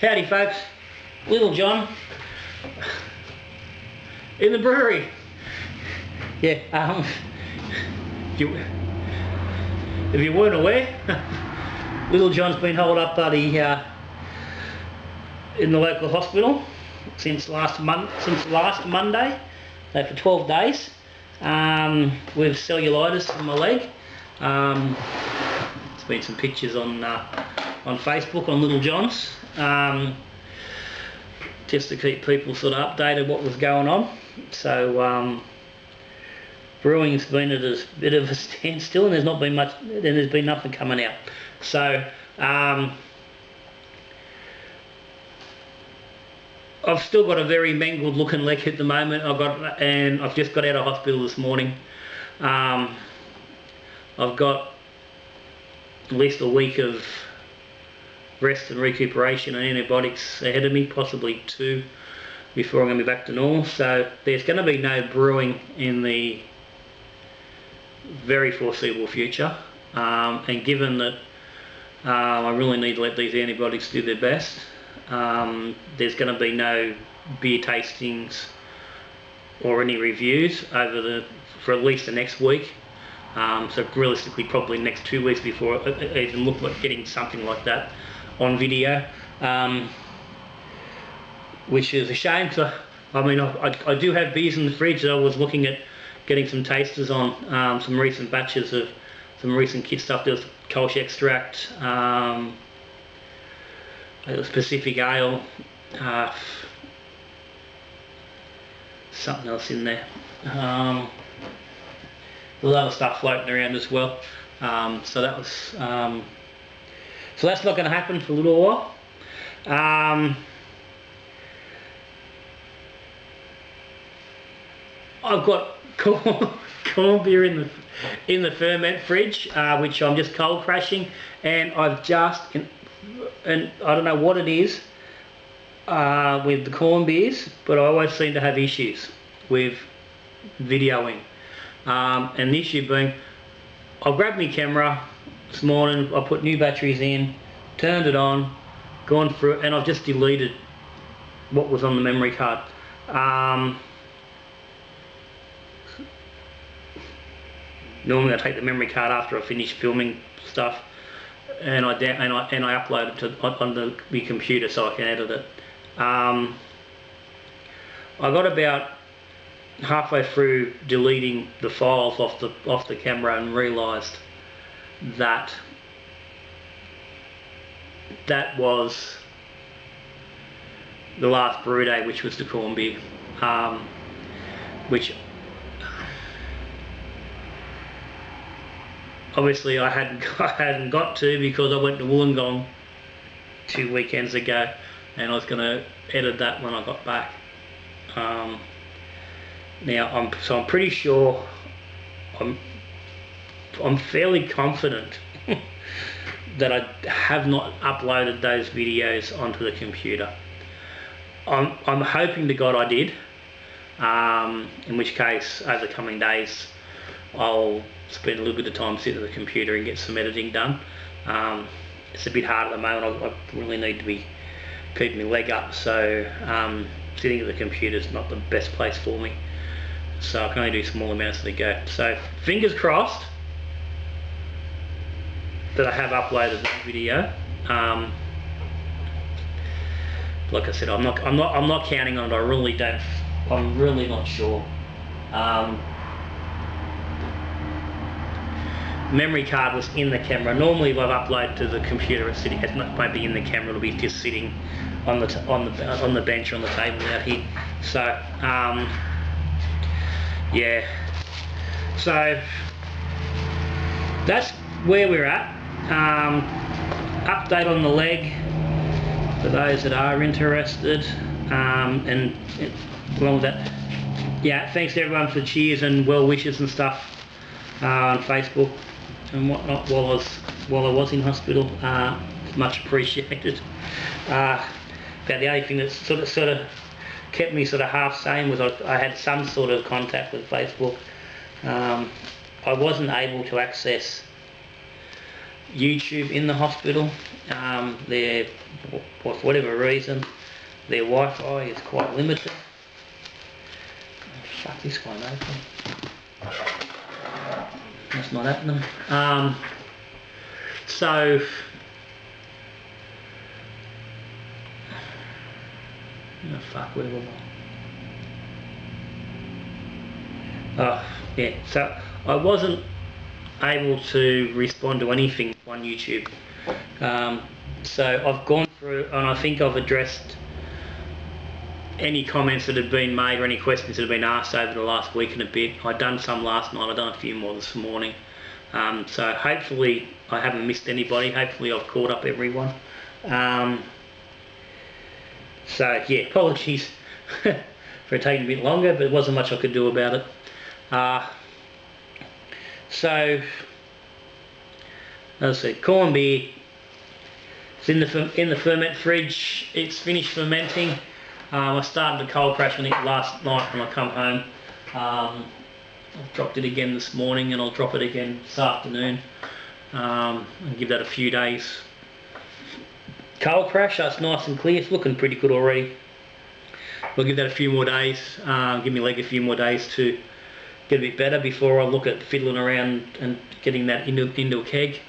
Howdy folks, Little John in the brewery. Yeah, if you weren't aware, Little John's been holed up buddy in the local hospital since last Monday, so for 12 days with cellulitis in my leg. There's been some pictures on Facebook on Little John's, just to keep people sort of updated what was going on. So brewing's been at a bit of a standstill, and there's been nothing coming out. So I've still got a very mangled looking leg at the moment. I've just got out of hospital this morning. I've got at least a week of rest and recuperation and antibiotics ahead of me, possibly 2 before I'm going to be back to normal. So there's going to be no brewing in the very foreseeable future, and given that I really need to let these antibiotics do their best, there's going to be no beer tastings or any reviews for at least the next week. So realistically probably next 2 weeks before I even look at getting something like that on video, which is a shame, because I do have beers in the fridge that I was looking at getting some tasters on, some recent batches of some recent kit stuff. There was Kolsch extract, there was Pacific Ale, something else in there. There's other stuff floating around as well. So that was so that's not going to happen for a little while. I've got corn beer in the ferment fridge, which I'm just cold crashing, and and I don't know what it is with the corn beers, but I always seem to have issues with videoing. And the issue being, I grabbed my camera this morning, I put new batteries in, turned it on, gone through it, and I've just deleted what was on the memory card. Normally I take the memory card after I finish filming stuff, and I upload it to my computer so I can edit it. I got about halfway through deleting the files off the camera and realised that was the last brew day, which was the corn beer, which obviously I hadn't got to, because I went to Wollongong 2 weekends ago, and I was going to edit that when I got back. Now I'm pretty sure, I'm fairly confident that I have not uploaded those videos onto the computer. I'm hoping to God I did, in which case over the coming days I'll spend a little bit of time sitting at the computer and get some editing done. It's a bit hard at the moment. I really need to be keeping my leg up, so sitting at the computer is not the best place for me. So I can only do small amounts as I go. So fingers crossed that I have uploaded that video. Like I said, I'm not counting on it. I really don't. I'm really not sure. Memory card was in the camera. Normally if I've uploaded to the computer, it won't be in the camera. It'll be just sitting on the bench or on the table out here. So yeah, so that's where we're at. Update on the leg for those that are interested, and along with that, yeah, thanks to everyone for cheers and well wishes and stuff on Facebook and whatnot while I was in hospital. Much appreciated. But the only thing that sort of kept me sort of half sane was I had some sort of contact with Facebook. I wasn't able to access YouTube in the hospital. Their for whatever reason, their Wi-Fi is quite limited. Oh, fuck, this one open. That's not happening. So oh fuck, where was I? Oh yeah, so I wasn't able to respond to anything on YouTube. So I've gone through and I think I've addressed any comments that have been made or any questions that have been asked over the last week and a bit. I've done some last night, I've done a few more this morning. So hopefully I haven't missed anybody, hopefully I've caught up everyone. So yeah, apologies for it taking a bit longer, but there wasn't much I could do about it. So as I said, corn beer, it's in the ferment fridge, it's finished fermenting. I started the cold crash on it last night when I come home. I've dropped it again this morning and I'll drop it again this afternoon and give that a few days. Cold crash, that's nice and clear, it's looking pretty good already. We'll give that a few more days, give my leg a few more days to get a bit better before I look at fiddling around and getting that into a keg.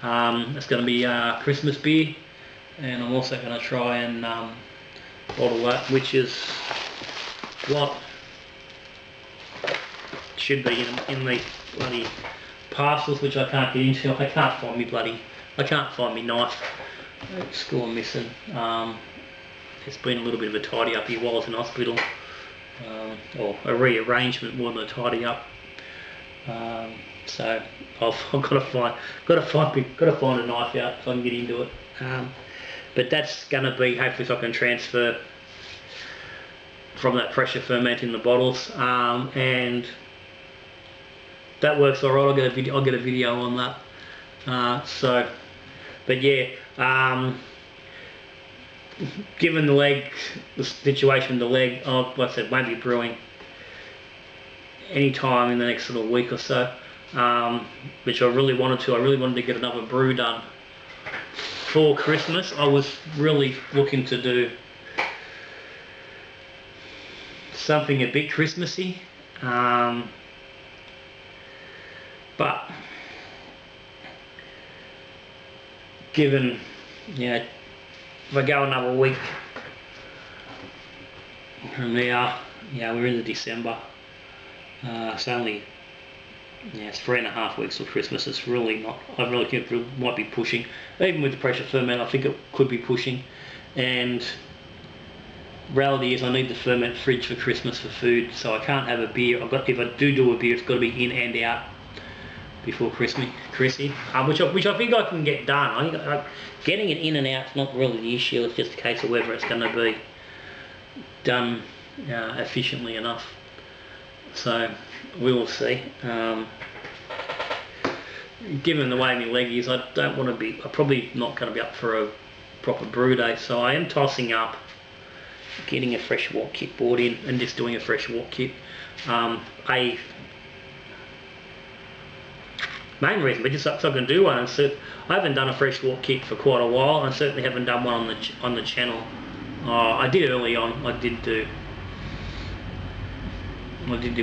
It's going to be Christmas beer, and I'm also going to try and bottle that, which is what should be in the bloody parcels, which I can't get into. I can't find me knife. It's gone missing. It's been a little bit of a tidy up here while I was in hospital, or a rearrangement more than a tidy up. So I've got to find a knife out so I can get into it. But that's going to be hopefully so I can transfer from that pressure ferment in the bottles, and that works alright. I'll get a video on that. But yeah, given the situation with the leg, like I said, won't be brewing any time in the next sort of week or so, which I really wanted to get another brew done for Christmas. I was really looking to do something a bit Christmassy, but given, if I go another week from now, we're into December, it's only, it's 3.5 weeks till Christmas. It's really not, I really think it might be pushing, even with the pressure ferment. I think it could be pushing, and reality is I need the ferment fridge for Christmas for food, so I can't have a beer. If I do a beer, it's got to be in and out before Chrissy, which I think I can get done. I think getting it in and out is not really the issue. It's just a case of whether it's going to be done efficiently enough. So we will see. Given the way my leg is, I'm probably not going to be up for a proper brew day. So I am tossing up getting a fresh wort kit bought in and just doing a fresh wort kit. Main reason, but just so I can do one. So I haven't done a fresh wort kit for quite a while, and certainly haven't done one on the channel. I did early on. I did do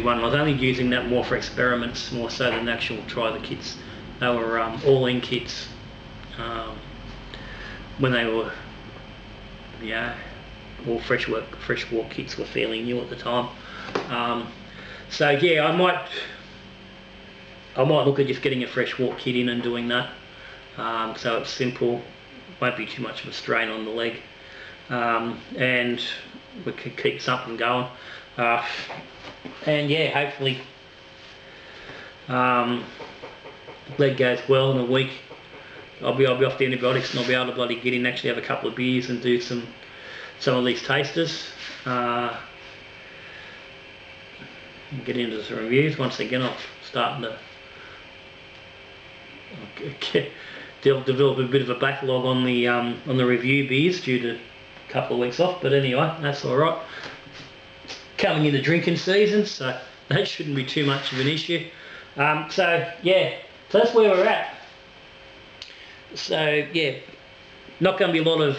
one. I was only using that more for experiments, more so than actual try the kits. They were all-in kits when they were, all fresh wort kits were fairly new at the time. So yeah, I might look at just getting a fresh wort kit in and doing that. So it's simple, won't be too much of a strain on the leg, and we can keep something going. And yeah, hopefully leg goes well in a week. I'll be off the antibiotics and I'll be able to bloody get in, actually have a couple of beers and do some of these tasters. Get into some reviews. Once again, I'm starting to develop a bit of a backlog on the review beers due to a couple of weeks off, but anyway, that's alright. Coming into drinking season, so that shouldn't be too much of an issue. So yeah, so that's where we're at. So yeah, not going to be a lot of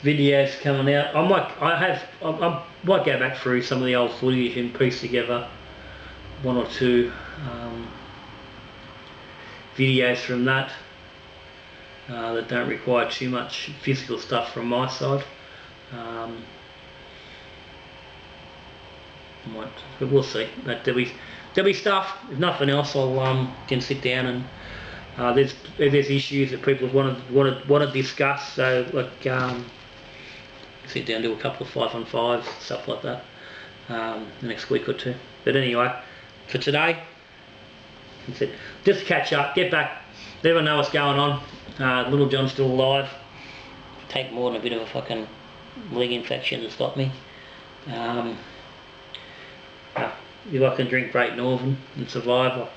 videos coming out. I might go back through some of the old footage and piece together one or two videos from that that don't require too much physical stuff from my side. But we'll see. But there'll be stuff. If nothing else, I'll can sit down and there's issues that people want to discuss. So like sit down, do a couple of 5-on-5s, stuff like that the next week or two. But anyway, for today, that's it. Just catch up, get back, let everyone know what's going on. Little John's still alive. Take more than a bit of a fucking leg infection to stop me. If I can drink Great Northern and survive,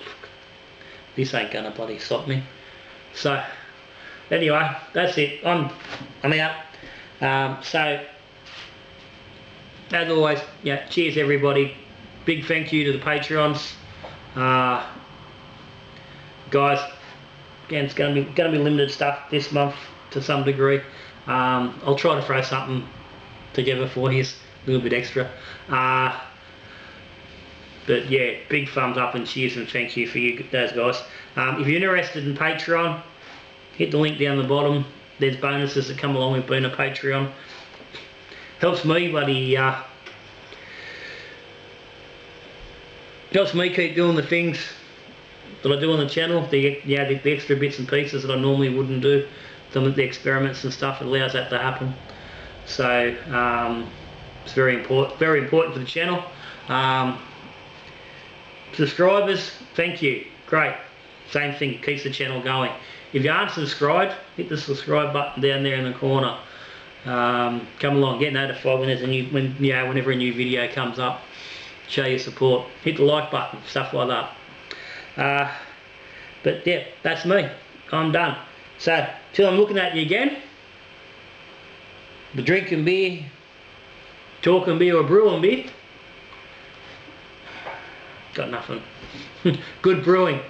this ain't gonna bloody stop me. So anyway, that's it. I'm out. So as always, yeah, cheers everybody. Big thank you to the Patreons. Guys, again, it's gonna be limited stuff this month to some degree. I'll try to throw something together for you, a little bit extra. But yeah, big thumbs up and cheers and thank you for those guys. If you're interested in Patreon, hit the link down the bottom. There's bonuses that come along with being a Patreon. Helps me, buddy. Helps me keep doing the things that I do on the channel. The extra bits and pieces that I normally wouldn't do. Some of the experiments and stuff, it allows that to happen. So it's very important for the channel. Subscribers, thank you, great. Same thing, keeps the channel going. If you aren't subscribed, hit the subscribe button down there in the corner. Come along, get notified when there's whenever a new video comes up. Show your support. Hit the like button, stuff like that. But yeah, that's me. I'm done. So till I'm looking at you again, the drinking beer, talking beer or brewing beer. Got nothing. Good brewing.